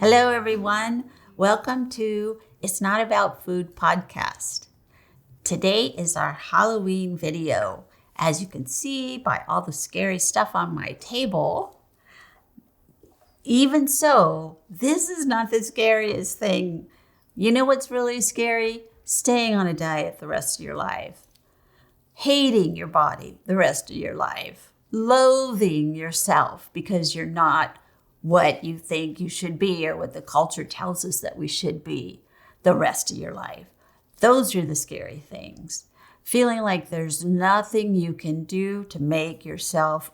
Hello, everyone. Welcome to It's Not About Food podcast. Today is our Halloween video. As you can see by all the scary stuff on my table, even so, this is not the scariest thing. You know what's really scary? Staying on a diet the rest of your life. Hating your body the rest of your life. Loathing yourself because you're not what you think you should be or what the culture tells us that we should be the rest of your life. Those are the scary things. Feeling like there's nothing you can do to make yourself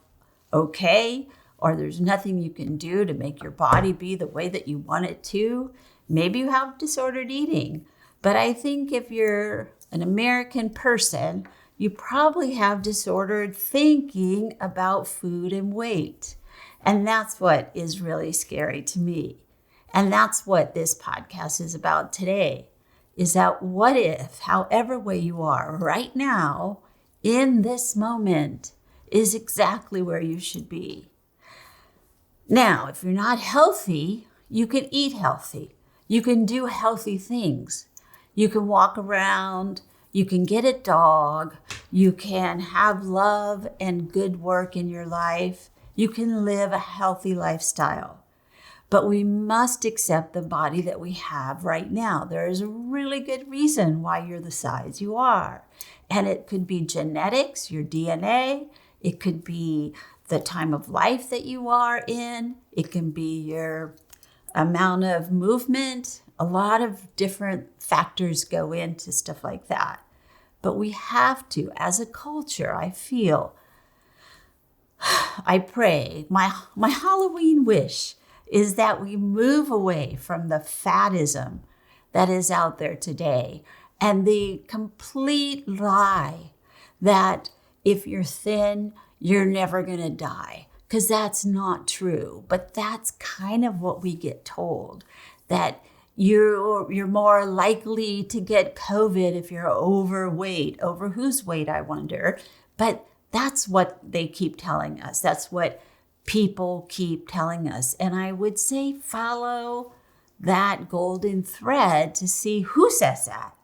okay, or there's nothing you can do to make your body be the way that you want it to. Maybe you have disordered eating, but I think if you're an American person, you probably have disordered thinking about food and weight. And that's what is really scary to me. And that's what this podcast is about today, is that what if, however way you are right now, in this moment, is exactly where you should be. Now, if you're not healthy, you can eat healthy. You can do healthy things. You can walk around. You can get a dog. You can have love and good work in your life. You can live a healthy lifestyle. But we must accept the body that we have right now. There is a really good reason why you're the size you are. And it could be genetics, your DNA. It could be the time of life that you are in. It can be your amount of movement. A lot of different factors go into stuff like that. But we have to, as a culture, I feel, I pray, my Halloween wish is that we move away from the faddism that is out there today and the complete lie that if you're thin, you're never going to die, because that's not true. But that's kind of what we get told, that you're more likely to get COVID if you're overweight. Over whose weight, I wonder. But that's what they keep telling us. That's what people keep telling us. And I would say follow that golden thread to see who says that.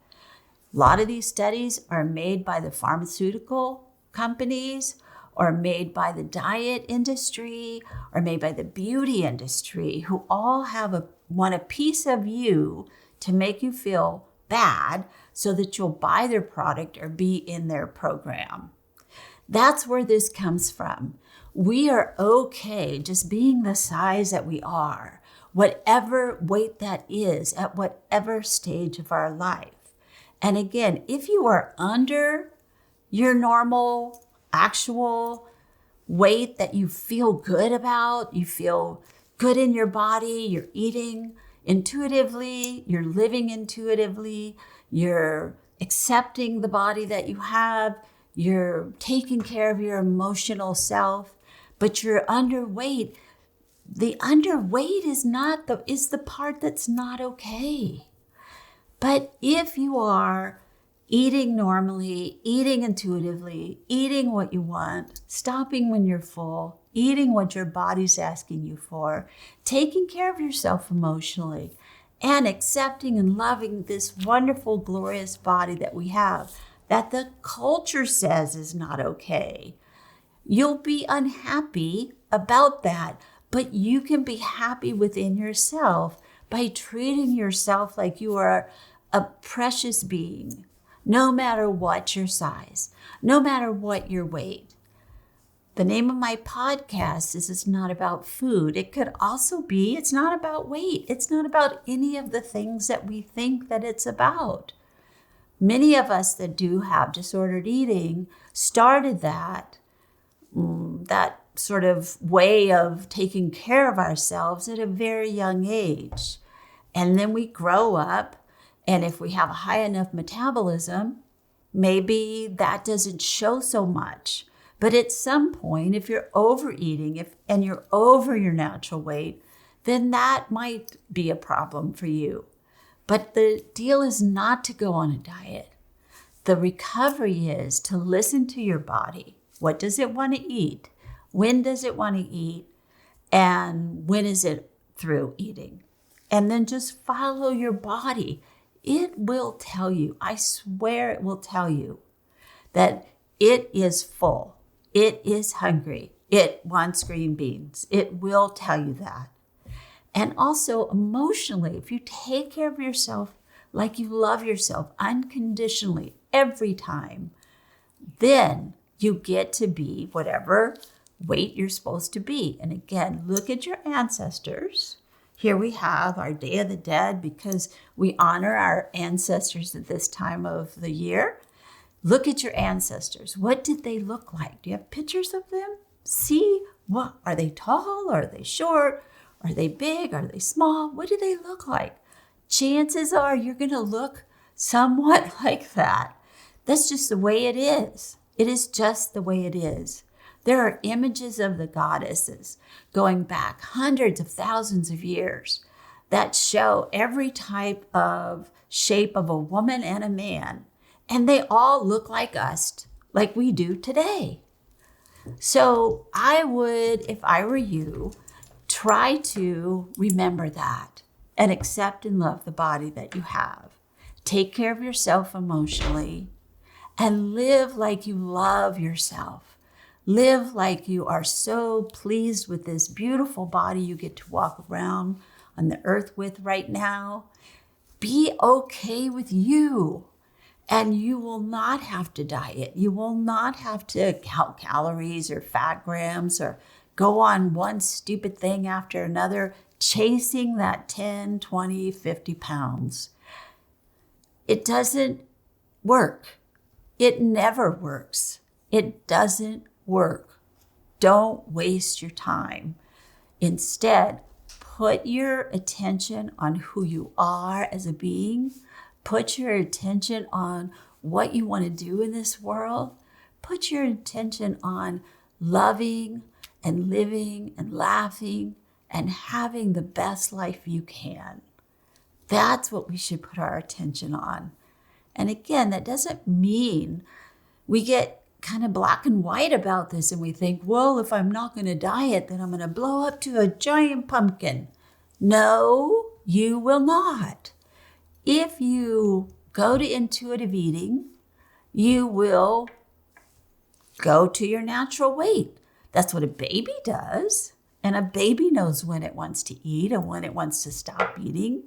A lot of these studies are made by the pharmaceutical companies, or made by the diet industry, or made by the beauty industry, who all want a piece of you to make you feel bad so that you'll buy their product or be in their program. That's where this comes from. We are okay just being the size that we are, whatever weight that is, at whatever stage of our life. And again, if you are under your normal, actual weight that you feel good about, you feel good in your body, you're eating intuitively, you're living intuitively, you're accepting the body that you have, you're taking care of your emotional self, but you're underweight. The underweight is the part that's not okay. But if you are eating normally, eating intuitively, eating what you want, stopping when you're full, eating what your body's asking you for, taking care of yourself emotionally, and accepting and loving this wonderful, glorious body that we have, that the culture says is not okay. You'll be unhappy about that, but you can be happy within yourself by treating yourself like you are a precious being, no matter what your size, no matter what your weight. The name of my podcast is It's Not About Food. It could also be it's not about weight. It's not about any of the things that we think that it's about. Many of us that do have disordered eating started that sort of way of taking care of ourselves at a very young age. And then we grow up, and if we have a high enough metabolism, maybe that doesn't show so much. But at some point, if you're overeating and you're over your natural weight, then that might be a problem for you. But the deal is not to go on a diet. The recovery is to listen to your body. What does it want to eat? When does it want to eat? And when is it through eating? And then just follow your body. It will tell you, I swear it will tell you that it is full. It is hungry. It wants green beans. It will tell you that. And also emotionally, if you take care of yourself like you love yourself unconditionally every time, then you get to be whatever weight you're supposed to be. And again, look at your ancestors. Here we have our Day of the Dead because we honor our ancestors at this time of the year. Look at your ancestors. What did they look like? Do you have pictures of them? See, what are they tall? Are they short? Are they big? Are they small? What do they look like? Chances are you're going to look somewhat like that. That's just the way it is. It is just the way it is. There are images of the goddesses going back hundreds of thousands of years that show every type of shape of a woman and a man. And they all look like us, like we do today. So I would, if I were you, try to remember that and accept and love the body that you have. Take care of yourself emotionally and live like you love yourself. Live like you are so pleased with this beautiful body you get to walk around on the earth with right now. Be okay with you. And you will not have to diet. You will not have to count calories or fat grams or go on one stupid thing after another, chasing that 10, 20, 50 pounds. It doesn't work. It never works. It doesn't work. Don't waste your time. Instead, put your attention on who you are as a being. Put your attention on what you want to do in this world. Put your attention on loving and living and laughing and having the best life you can. That's what we should put our attention on. And again, that doesn't mean we get kind of black and white about this and we think, well, if I'm not going to diet, then I'm going to blow up to a giant pumpkin. No, you will not. If you go to intuitive eating, you will go to your natural weight. That's what a baby does. And a baby knows when it wants to eat and when it wants to stop eating.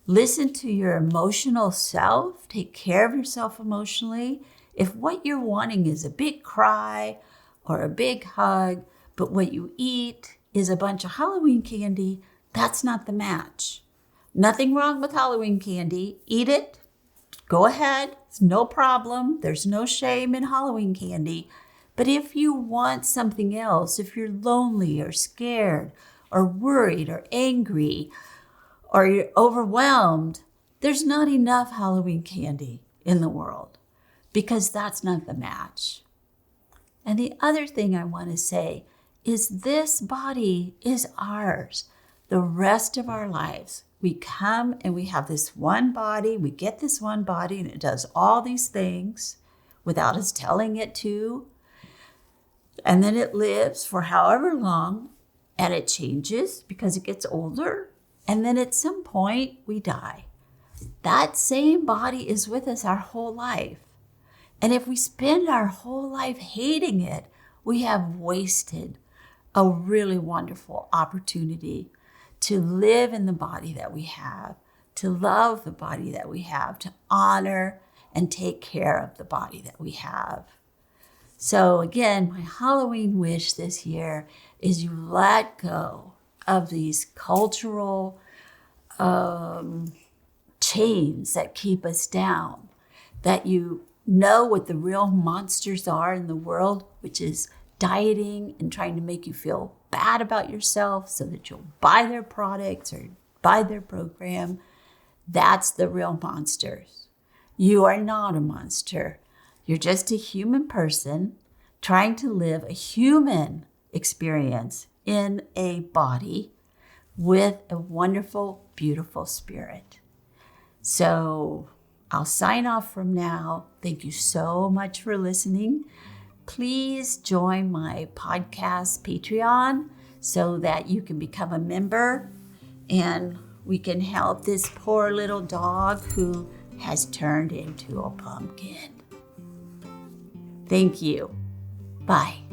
Listen to your emotional self. Take care of yourself emotionally. If what you're wanting is a big cry or a big hug, but what you eat is a bunch of Halloween candy, that's not the match. Nothing wrong with Halloween candy. Eat it. Go ahead. It's no problem. There's no shame in Halloween candy. But if you want something else, if you're lonely or scared or worried or angry or you're overwhelmed, there's not enough Halloween candy in the world because that's not the match. And the other thing I want to say is this body is ours the rest of our lives. We come and we have this one body, we get this one body and it does all these things without us telling it to. And then it lives for however long and it changes because it gets older. And then at some point we die. That same body is with us our whole life. And if we spend our whole life hating it, we have wasted a really wonderful opportunity to live in the body that we have, to love the body that we have, to honor and take care of the body that we have. So again, my Halloween wish this year is you let go of these cultural chains that keep us down, that you know what the real monsters are in the world, which is dieting and trying to make you feel bad about yourself so that you'll buy their products or buy their program. That's the real monsters. You are not a monster. You're just a human person trying to live a human experience in a body with a wonderful, beautiful spirit. So I'll sign off from now. Thank you so much for listening. Please join my podcast Patreon so that you can become a member and we can help this poor little dog who has turned into a pumpkin. Thank you. Bye.